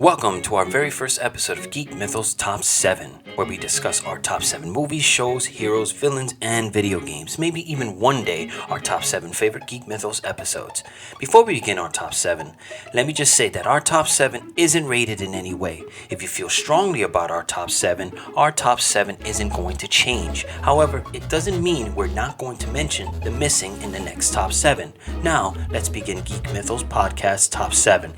Welcome to our very first episode of Geek Mythos Top 7, where we discuss our top 7 movies, shows, heroes, villains, and video games. Maybe even one day our top 7 favorite Geek Mythos episodes. Before we begin our top 7, let me just say that our top 7 isn't rated in any way. If you feel strongly about our top 7 isn't going to change. However, it doesn't mean we're not going to mention the missing in the next top 7. Now, let's begin Geek Mythos Podcast Top 7.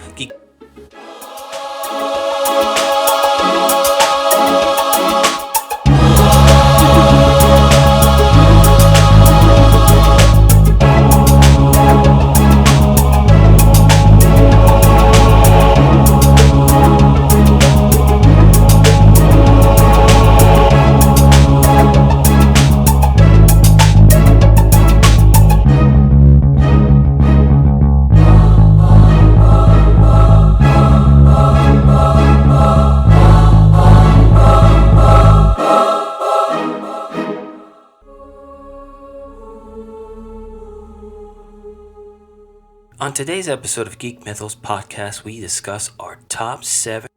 On today's episode of Geek Mythos Podcast, we discuss our top 7.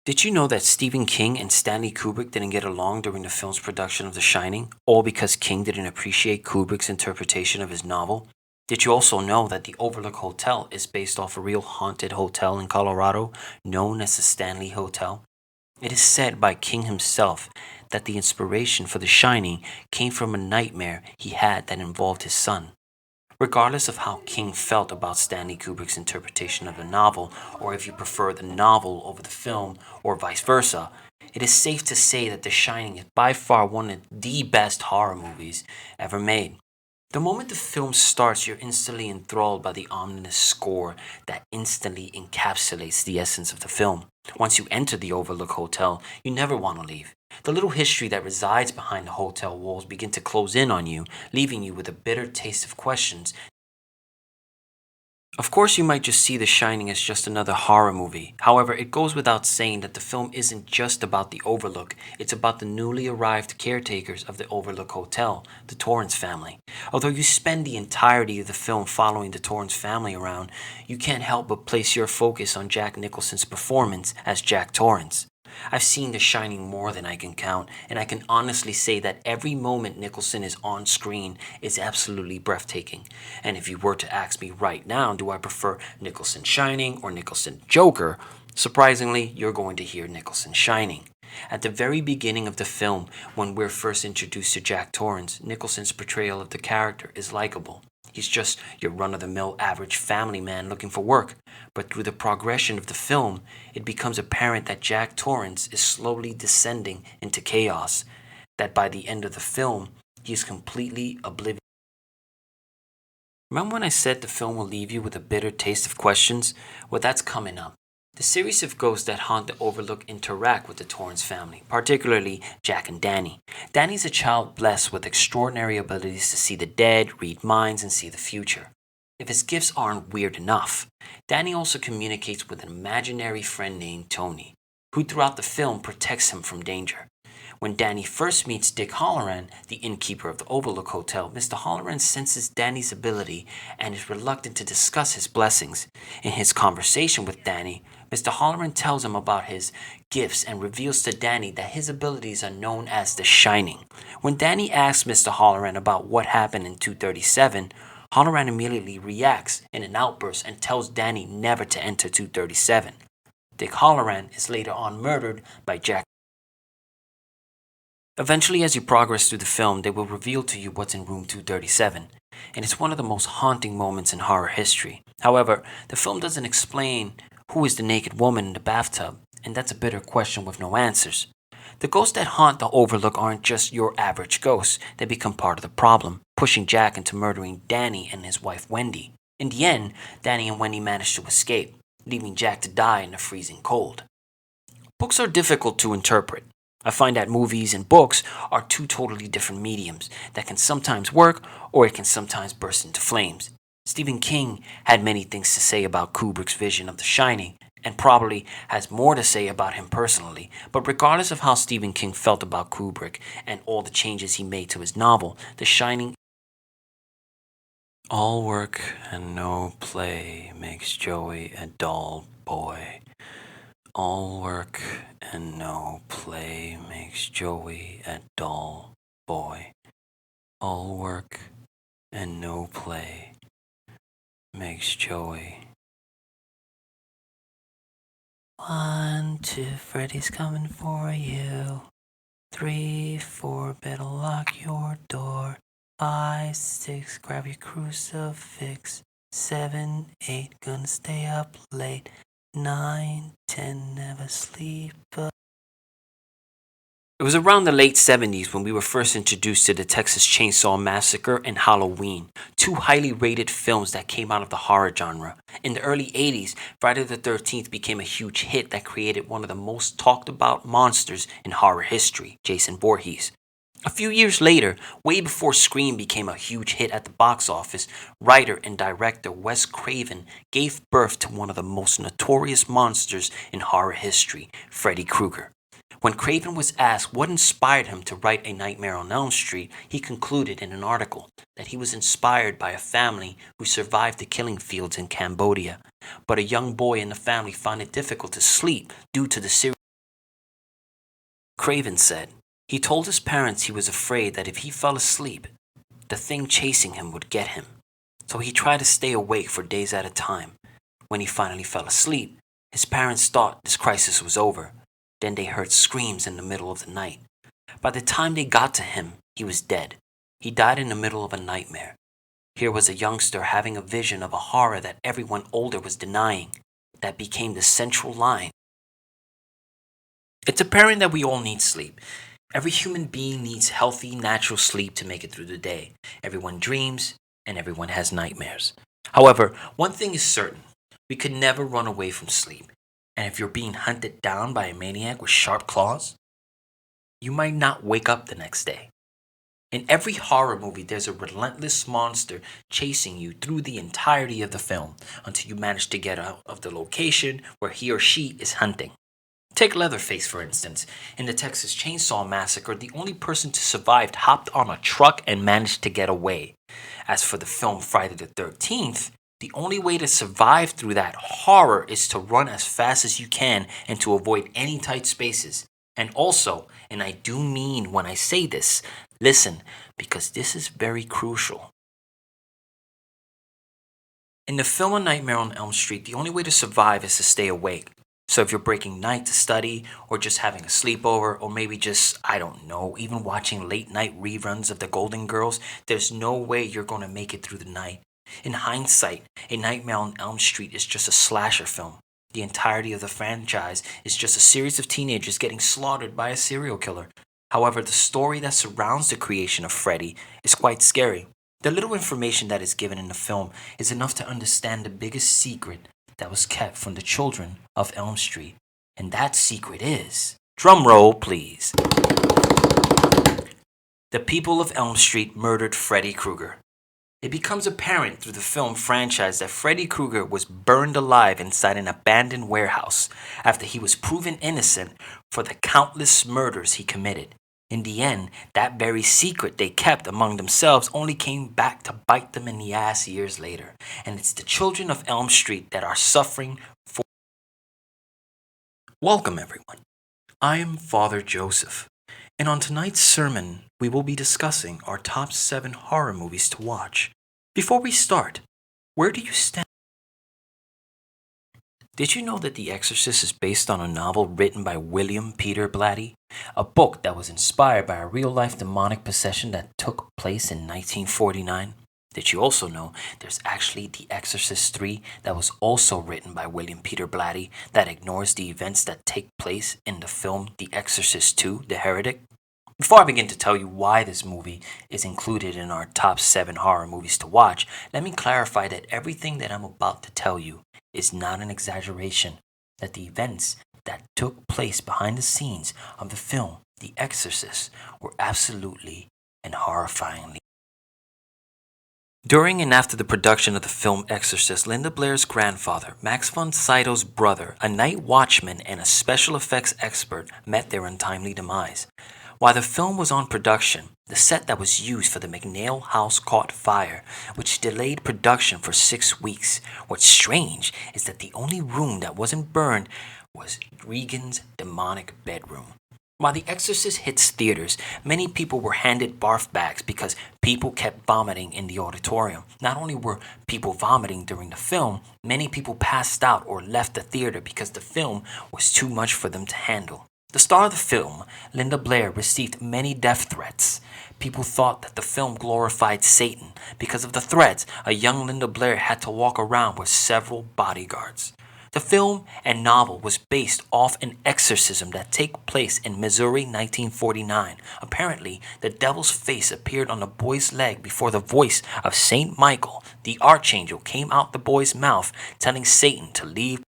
Did you know that Stephen King and Stanley Kubrick didn't get along during the film's production of The Shining, all because King didn't appreciate Kubrick's interpretation of his novel? Did you also know that the Overlook Hotel is based off a real haunted hotel in Colorado known as the Stanley Hotel? It is said by King himself that the inspiration for The Shining came from a nightmare he had that involved his son. Regardless of how King felt about Stanley Kubrick's interpretation of the novel, or if you prefer the novel over the film, or vice versa, it is safe to say that The Shining is by far one of the best horror movies ever made. The moment the film starts, you're instantly enthralled by the ominous score that instantly encapsulates the essence of the film. Once you enter the Overlook Hotel, you never want to leave. The little history that resides behind the hotel walls begin to close in on you, leaving you with a bitter taste of questions. Of course, you might just see The Shining as just another horror movie. However, it goes without saying that the film isn't just about the Overlook, it's about the newly arrived caretakers of the Overlook Hotel, the Torrance family. Although you spend the entirety of the film following the Torrance family around, you can't help but place your focus on Jack Nicholson's performance as Jack Torrance. I've seen The Shining more than I can count, and I can honestly say that every moment Nicholson is on screen is absolutely breathtaking. And if you were to ask me right now, do I prefer Nicholson Shining or Nicholson Joker? Surprisingly, you're going to hear Nicholson Shining. At the very beginning of the film, when we're first introduced to Jack Torrance, Nicholson's portrayal of the character is likable. He's just your run-of-the-mill average family man looking for work. But through the progression of the film, it becomes apparent that Jack Torrance is slowly descending into chaos, that by the end of the film, he is completely oblivious. Remember when I said the film will leave you with a bitter taste of questions? Well, that's coming up. The series of ghosts that haunt the Overlook interact with the Torrance family, particularly Jack and Danny. Danny's a child blessed with extraordinary abilities to see the dead, read minds, and see the future. If his gifts aren't weird enough, Danny also communicates with an imaginary friend named Tony, who throughout the film protects him from danger. When Danny first meets Dick Halloran, the innkeeper of the Overlook Hotel, Mr. Halloran senses Danny's ability and is reluctant to discuss his blessings. In his conversation with Danny, Mr. Halloran tells him about his gifts and reveals to Danny that his abilities are known as the Shining. When Danny asks Mr. Halloran about what happened in 237, Halloran immediately reacts in an outburst and tells Danny never to enter 237. Dick Halloran is later on murdered by Jack. Eventually, as you progress through the film, they will reveal to you what's in room 237, and it's one of the most haunting moments in horror history. However, the film doesn't explain who is the naked woman in the bathtub, and that's a bitter question with no answers. The ghosts that haunt the Overlook aren't just your average ghosts, they become part of the problem, pushing Jack into murdering Danny and his wife Wendy. In the end, Danny and Wendy manage to escape, leaving Jack to die in the freezing cold. Books are difficult to interpret. I find that movies and books are two totally different mediums that can sometimes work or it can sometimes burst into flames. Stephen King had many things to say about Kubrick's vision of The Shining, and probably has more to say about him personally. But regardless of how Stephen King felt about Kubrick and all the changes he made to his novel, The Shining, all work and no play makes Joey a dull boy. All work and no play makes Joey a dull boy. All work and no play makes Joey. 1, 2, Freddy's coming for you. 3, 4, better lock your door. 5, 6, grab your crucifix. 7, 8, gonna stay up late. 9, 10, never sleep. It was around the late 70s when we were first introduced to the Texas Chainsaw Massacre and Halloween, two highly rated films that came out of the horror genre. In the early 80s, Friday the 13th became a huge hit that created one of the most talked about monsters in horror history, Jason Voorhees. A few years later, way before Scream became a huge hit at the box office, writer and director Wes Craven gave birth to one of the most notorious monsters in horror history, Freddy Krueger. When Craven was asked what inspired him to write A Nightmare on Elm Street, he concluded in an article that he was inspired by a family who survived the killing fields in Cambodia, but a young boy in the family found it difficult to sleep due to the serious. Craven said he told his parents he was afraid that if he fell asleep, the thing chasing him would get him, so he tried to stay awake for days at a time. When he finally fell asleep, his parents thought this crisis was over. Then they heard screams in the middle of the night. By the time they got to him, he was dead. He died in the middle of a nightmare. Here was a youngster having a vision of a horror that everyone older was denying. That became the central line. It's apparent that we all need sleep. Every human being needs healthy, natural sleep to make it through the day. Everyone dreams, and everyone has nightmares. However, one thing is certain. We could never run away from sleep. And if you're being hunted down by a maniac with sharp claws, you might not wake up the next day. In every horror movie, there's a relentless monster chasing you through the entirety of the film until you manage to get out of the location where he or she is hunting. Take Leatherface, for instance. In the Texas Chainsaw Massacre, the only person to survive hopped on a truck and managed to get away. As for the film Friday the 13th, the only way to survive through that horror is to run as fast as you can and to avoid any tight spaces. And also, and I do mean when I say this, listen, because this is very crucial. In the film A Nightmare on Elm Street, the only way to survive is to stay awake. So if you're breaking night to study, or just having a sleepover, or maybe just, I don't know, even watching late night reruns of The Golden Girls, there's no way you're going to make it through the night. In hindsight, A Nightmare on Elm Street is just a slasher film. The entirety of the franchise is just a series of teenagers getting slaughtered by a serial killer. However, the story that surrounds the creation of Freddy is quite scary. The little information that is given in the film is enough to understand the biggest secret that was kept from the children of Elm Street. And that secret is, drum roll please, the people of Elm Street murdered Freddy Krueger. It becomes apparent through the film franchise that Freddy Krueger was burned alive inside an abandoned warehouse after he was proven innocent for the countless murders he committed. In the end, that very secret they kept among themselves only came back to bite them in the ass years later. And it's the children of Elm Street that are suffering for. Welcome, everyone. I am Father Joseph, and on tonight's sermon, we will be discussing our top 7 horror movies to watch. Before we start, where do you stand? Did you know that The Exorcist is based on a novel written by William Peter Blatty? A book that was inspired by a real-life demonic possession that took place in 1949? Did you also know there's actually The Exorcist 3 that was also written by William Peter Blatty that ignores the events that take place in the film The Exorcist 2, The Heretic? Before I begin to tell you why this movie is included in our top 7 horror movies to watch, let me clarify that everything that I'm about to tell you is not an exaggeration, that the events that took place behind the scenes of the film The Exorcist were absolutely and horrifyingly. During and after the production of the film Exorcist, Linda Blair's grandfather, Max von Sydow's brother, a night watchman, and a special effects expert met their untimely demise. While the film was on production, the set that was used for the McNeil house caught fire, which delayed production for 6 weeks. What's strange is that the only room that wasn't burned was Regan's demonic bedroom. While The Exorcist hits theaters, many people were handed barf bags because people kept vomiting in the auditorium. Not only were people vomiting during the film, many people passed out or left the theater because the film was too much for them to handle. The star of the film, Linda Blair, received many death threats. People thought that the film glorified Satan. Because of the threats, a young Linda Blair had to walk around with several bodyguards. The film and novel was based off an exorcism that took place in Missouri 1949. Apparently, the devil's face appeared on the boy's leg before the voice of Saint Michael, the archangel, came out the boy's mouth, telling Satan to leave.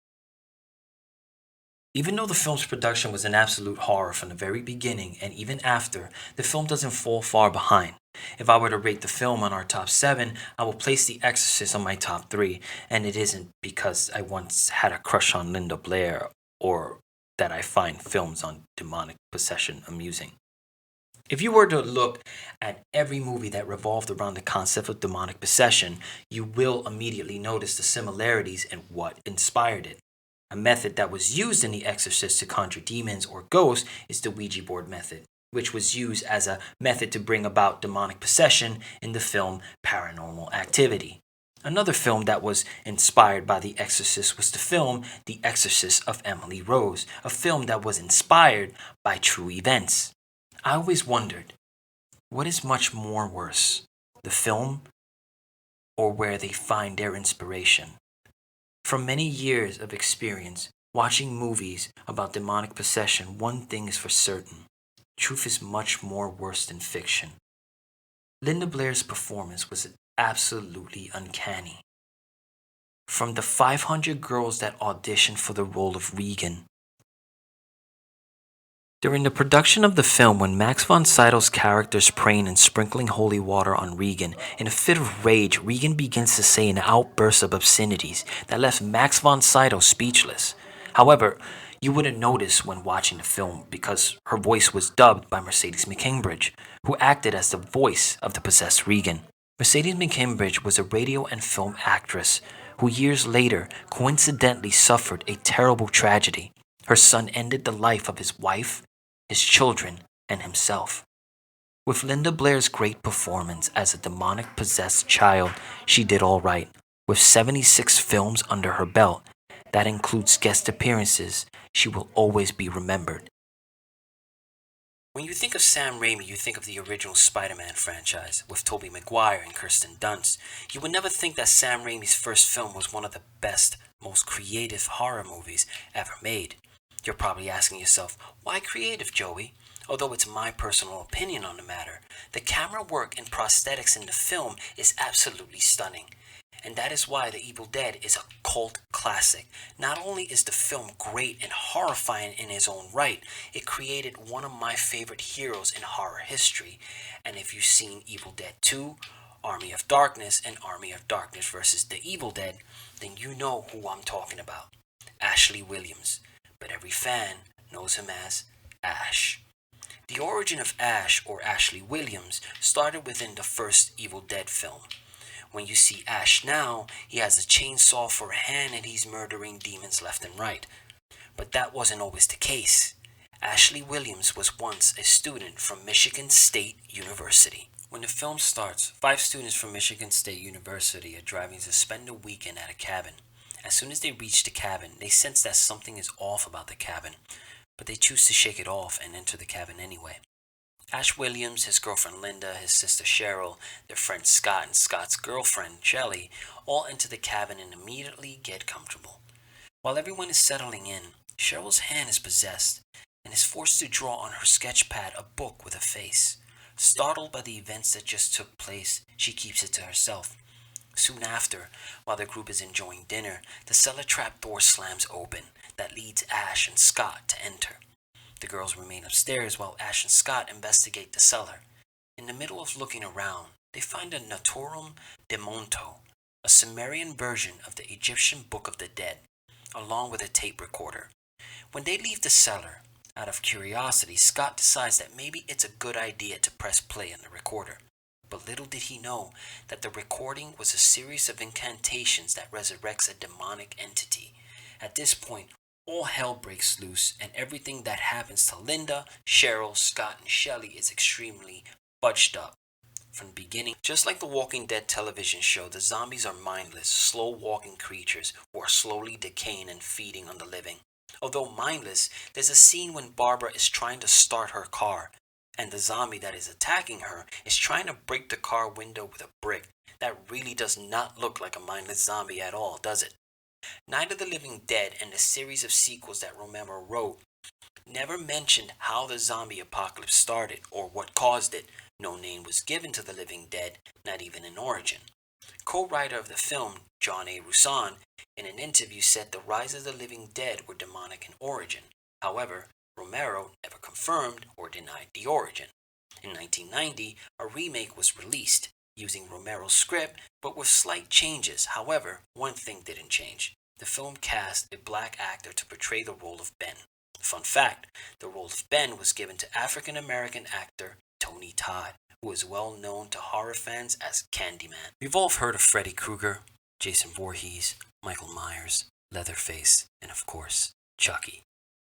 Even though the film's production was an absolute horror from the very beginning and even after, the film doesn't fall far behind. If I were to rate the film on our top 7, I will place The Exorcist on my top 3, and it isn't because I once had a crush on Linda Blair or that I find films on demonic possession amusing. If you were to look at every movie that revolved around the concept of demonic possession, you will immediately notice the similarities and what inspired it. A method that was used in The Exorcist to conjure demons or ghosts is the Ouija board method, which was used as a method to bring about demonic possession in the film Paranormal Activity. Another film that was inspired by The Exorcist was the film The Exorcist of Emily Rose, a film that was inspired by true events. I always wondered, what is much more worse, the film or where they find their inspiration? From many years of experience watching movies about demonic possession, one thing is for certain. Truth is much more worse than fiction. Linda Blair's performance was absolutely uncanny. From the 500 girls that auditioned for the role of Regan. During the production of the film, when Max von Sydow's character is praying and sprinkling holy water on Regan, in a fit of rage, Regan begins to say an outburst of obscenities that left Max von Sydow speechless. However, you wouldn't notice when watching the film because her voice was dubbed by Mercedes McCambridge, who acted as the voice of the possessed Regan. Mercedes McCambridge was a radio and film actress who years later coincidentally suffered a terrible tragedy. Her son ended the life of his wife, his children, and himself. With Linda Blair's great performance as a demonic possessed child, she did all right. With 76 films under her belt, that includes guest appearances, she will always be remembered. When you think of Sam Raimi, you think of the original Spider-Man franchise with Tobey Maguire and Kirsten Dunst. You would never think that Sam Raimi's first film was one of the best, most creative horror movies ever made. You're probably asking yourself, why creative, Joey? Although it's my personal opinion on the matter, the camera work and prosthetics in the film is absolutely stunning. And that is why The Evil Dead is a cult classic. Not only is the film great and horrifying in its own right, it created one of my favorite heroes in horror history. And if you've seen Evil Dead 2, Army of Darkness, and Army of Darkness vs. The Evil Dead, then you know who I'm talking about. Ashley Williams. But every fan knows him as Ash. The origin of Ash, or Ashley Williams, started within the first Evil Dead film. When you see Ash now, he has a chainsaw for a hand and he's murdering demons left and right. But that wasn't always the case. Ashley Williams was once a student from Michigan State University. When the film starts, 5 students from Michigan State University are driving to spend a weekend at a cabin. As soon as they reach the cabin, they sense that something is off about the cabin, but they choose to shake it off and enter the cabin anyway. Ash Williams, his girlfriend Linda, his sister Cheryl, their friend Scott, and Scott's girlfriend Shelley all enter the cabin and immediately get comfortable. While everyone is settling in, Cheryl's hand is possessed and is forced to draw on her sketch pad a book with a face. Startled by the events that just took place, she keeps it to herself. Soon after, while the group is enjoying dinner, the cellar trap door slams open that leads Ash and Scott to enter. The girls remain upstairs while Ash and Scott investigate the cellar. In the middle of looking around, they find a Naturum de Monto, a Sumerian version of the Egyptian Book of the Dead, along with a tape recorder. When they leave the cellar, Out of curiosity, Scott decides that maybe it's a good idea to press play on the recorder. But little did he know that the recording was a series of incantations that resurrects a demonic entity. At this point, all hell breaks loose, and everything that happens to Linda, Cheryl, Scott, and Shelley is extremely fudged up. From the beginning, just like the Walking Dead television show, the zombies are mindless, slow-walking creatures who are slowly decaying and feeding on the living. Although mindless, there's a scene when Barbara is trying to start her car, and the zombie that is attacking her is trying to break the car window with a brick. That really does not look like a mindless zombie at all, does it? Night of the Living Dead and the series of sequels that Romero wrote never mentioned how the zombie apocalypse started or what caused it. No name was given to the living dead, not even an origin. Co-writer of the film, John A. Roussan, in an interview said the Rise of the Living Dead were demonic in origin. However, Romero never confirmed or denied the origin. In 1990, a remake was released, using Romero's script, but with slight changes. However, one thing didn't change. The film cast a black actor to portray the role of Ben. Fun fact, the role of Ben was given to African-American actor Tony Todd, who is well known to horror fans as Candyman. We've all heard of Freddy Krueger, Jason Voorhees, Michael Myers, Leatherface, and of course, Chucky.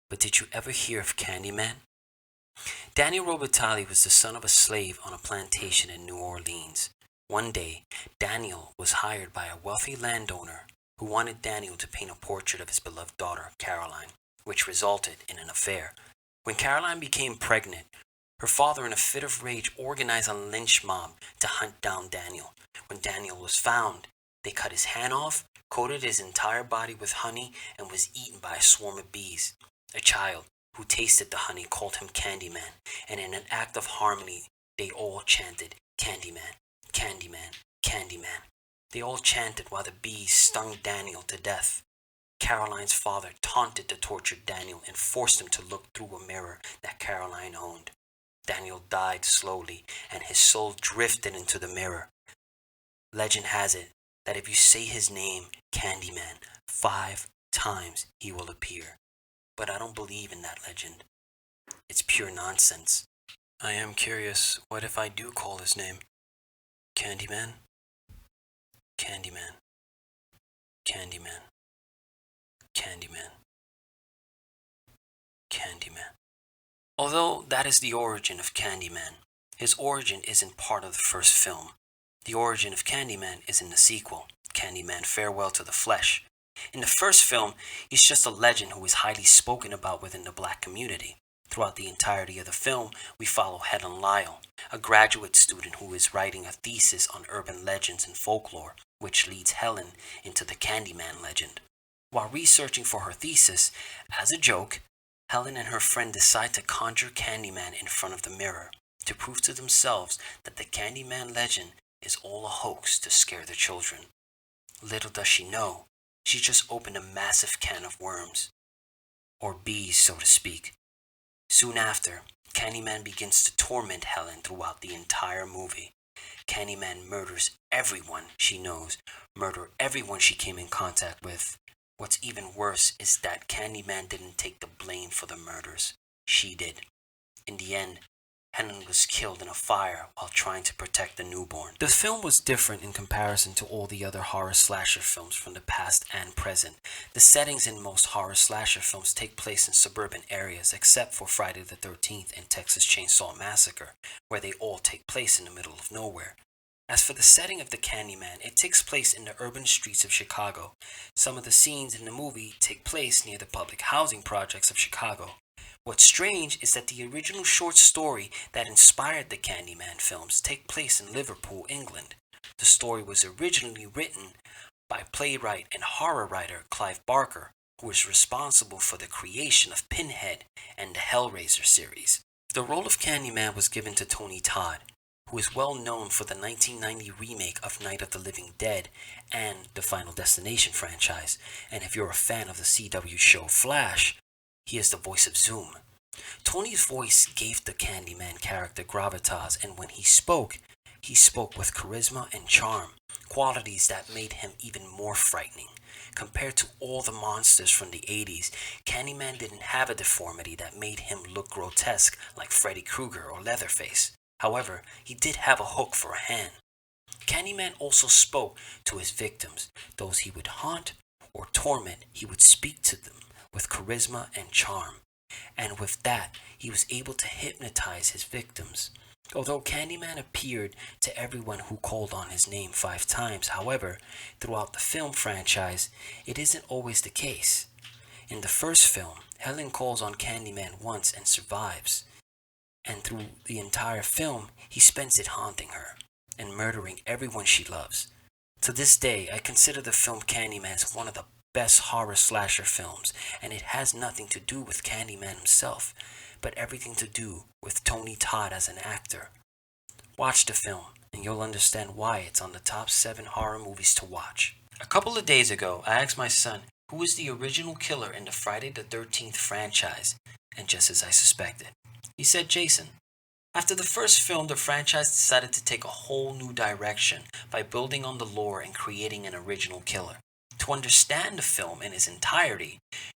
But did you ever hear of Candyman? Daniel Robitaille was the son of a slave on a plantation in New Orleans. One day, Daniel was hired by a wealthy landowner who wanted Daniel to paint a portrait of his beloved daughter, Caroline, which resulted in an affair. When Caroline became pregnant, her father, in a fit of rage, organized a lynch mob to hunt down Daniel. When Daniel was found, they cut his hand off, coated his entire body with honey, and was eaten by a swarm of bees. A child who tasted the honey called him Candyman, and in an act of harmony, they all chanted, "Candyman, Candyman, Candyman." They all chanted while the bees stung Daniel to death. Caroline's father taunted the tortured Daniel and forced him to look through a mirror that Caroline owned. Daniel died slowly, and his soul drifted into the mirror. Legend has it that if you say his name, Candyman, 5 times, he will appear. But I don't believe in that legend. It's pure nonsense. I am curious, what if I do call his name? Candyman? Candyman. Candyman. Candyman. Candyman. Although that is the origin of Candyman, his origin isn't part of the first film. The origin of Candyman is in the sequel, Candyman Farewell to the Flesh. In the first film, he's just a legend who is highly spoken about within the black community. Throughout the entirety of the film, we follow Helen Lyle, a graduate student who is writing a thesis on urban legends and folklore, which leads Helen into the Candyman legend. While researching for her thesis, as a joke, Helen and her friend decide to conjure Candyman in front of the mirror to prove to themselves that the Candyman legend is all a hoax to scare the children. Little does she know, she just opened a massive can of worms, or bees, so to speak. Soon after, Candyman begins to torment Helen throughout the entire movie. Candyman murders everyone she knows, murder everyone she came in contact with. What's even worse is that Candyman didn't take the blame for the murders. She did. In the end, Helen was killed in a fire while trying to protect the newborn. The film was different in comparison to all the other horror slasher films from the past and present. The settings in most horror slasher films take place in suburban areas, except for Friday the 13th and Texas Chainsaw Massacre, where they all take place in the middle of nowhere. As for the setting of the Candyman, it takes place in the urban streets of Chicago. Some of the scenes in the movie take place near the public housing projects of Chicago. What's strange is that the original short story that inspired the Candyman films take place in Liverpool, England. The story was originally written by playwright and horror writer Clive Barker, who is responsible for the creation of Pinhead and the Hellraiser series. The role of Candyman was given to Tony Todd, who is well known for the 1990 remake of Night of the Living Dead and the Final Destination franchise. And if you're a fan of the CW show Flash, he is the voice of Zoom. Tony's voice gave the Candyman character gravitas, and when he spoke with charisma and charm, qualities that made him even more frightening. Compared to all the monsters from the 80s, Candyman didn't have a deformity that made him look grotesque like Freddy Krueger or Leatherface. However, he did have a hook for a hand. Candyman also spoke to his victims. Those he would haunt or torment, he would speak to them with charisma and charm. And with that, he was able to hypnotize his victims. Although Candyman appeared to everyone who called on his name 5 times, however, throughout the film franchise, it isn't always the case. In the first film, Helen calls on Candyman once and survives. And through the entire film, he spends it haunting her and murdering everyone she loves. To this day, I consider the film Candyman one of the best horror slasher films, and it has nothing to do with Candyman himself, but everything to do with Tony Todd as an actor. Watch the film, and you'll understand why it's on the top 7 horror movies to watch. A couple of days ago, I asked my son who was the original killer in the Friday the 13th franchise, and just as I suspected, he said Jason. After the first film, the franchise decided to take a whole new direction by building on the lore and creating an original killer. To understand the film in its entirety,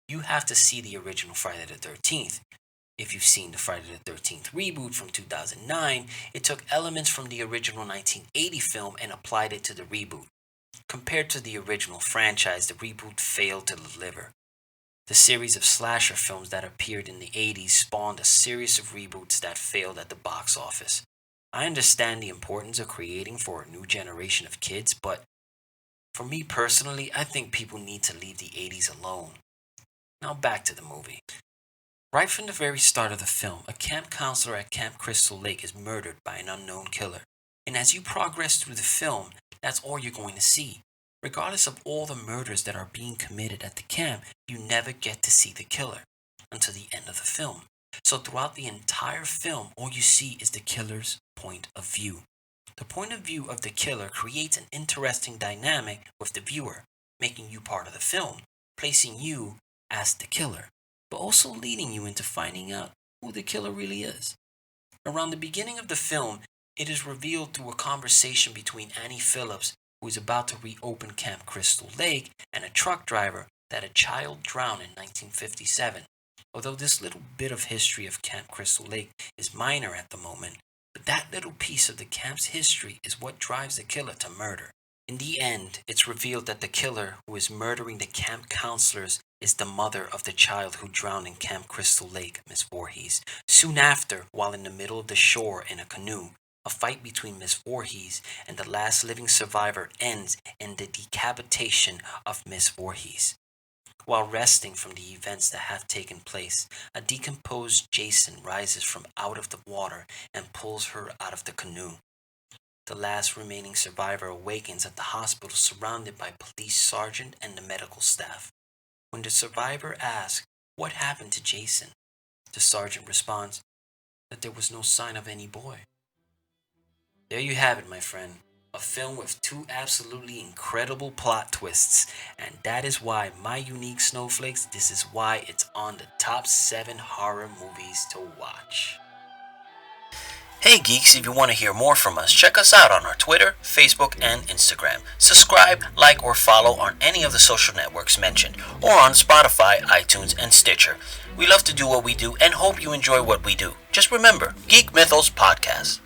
you have to see the original Friday the 13th. If you've seen the Friday the 13th reboot from 2009, it took elements from the original 1980 film and applied it to the reboot. Compared to the original franchise, the reboot failed to deliver. The series of slasher films that appeared in the 80s spawned a series of reboots that failed at the box office. I understand the importance of creating for a new generation of kids, but for me personally, I think people need to leave the 80s alone. Now back to the movie. Right from the very start of the film, a camp counselor at Camp Crystal Lake is murdered by an unknown killer. And as you progress through the film, that's all you're going to see. Regardless of all the murders that are being committed at the camp, you never get to see the killer until the end of the film. So throughout the entire film, all you see is the killer's point of view. The point of view of the killer creates an interesting dynamic with the viewer, making you part of the film, placing you as the killer, but also leading you into finding out who the killer really is. Around the beginning of the film, it is revealed through a conversation between Annie Phillips, who is about to reopen Camp Crystal Lake, and a truck driver, that a child drowned in 1957. Although this little bit of history of Camp Crystal Lake is minor at the moment, but that little piece of the camp's history is what drives the killer to murder. In the end, it's revealed that the killer who is murdering the camp counselors is the mother of the child who drowned in Camp Crystal Lake, Miss Voorhees. Soon after, while in the middle of the shore in a canoe, a fight between Miss Voorhees and the last living survivor ends in the decapitation of Miss Voorhees. While resting from the events that have taken place, a decomposed Jason rises from out of the water and pulls her out of the canoe. The last remaining survivor awakens at the hospital surrounded by police sergeant and the medical staff. When the survivor asks what happened to Jason, the sergeant responds that there was no sign of any boy. There you have it, my friend. A film with 2 absolutely incredible plot twists, and that is why my unique snowflakes, this is why it's on the top 7 horror movies to watch. Hey geeks, if you want to hear more from us, check us out on our Twitter, Facebook, and Instagram. Subscribe, like, or follow on any of the social networks mentioned, or on Spotify, iTunes, and Stitcher. We love to do what we do and hope you enjoy what we do. Just remember, Geek Mythos Podcast.